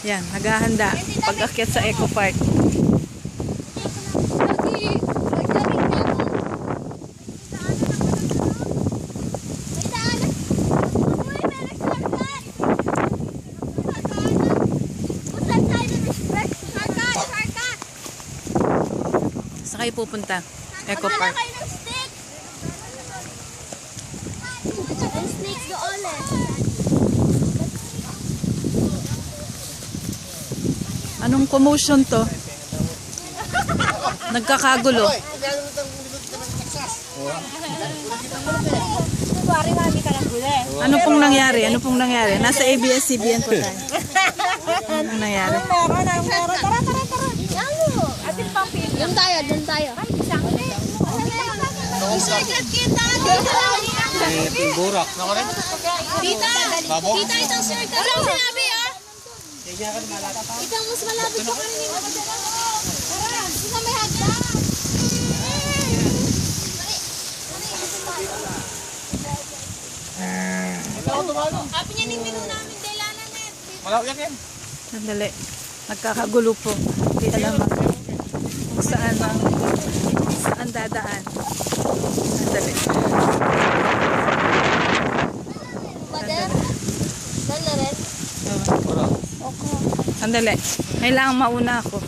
Yan, naghahanda pag-akyat sa Eco Park. Saan kayo pupunta? Eco Park. Anong commotion to? Nagkakagulo. Ano pong nangyari? Ano pong nangyari? Nasa ABS-CBN po tayo. Anong nangyari? Tara. Doon tayo. Burak. Tita, itong circle. Walang sinabi, ah. Itong mas malapit pa kami ni Tara, isa may hagda. Happy niya ning minu namin, Delanan eh. Malawyak yan. Sandali. Nagkakagulo po. Hindi alam kung saan dadaan. Sandali. Bader? Dan na rin? Sandali. Kailangan mauna ako.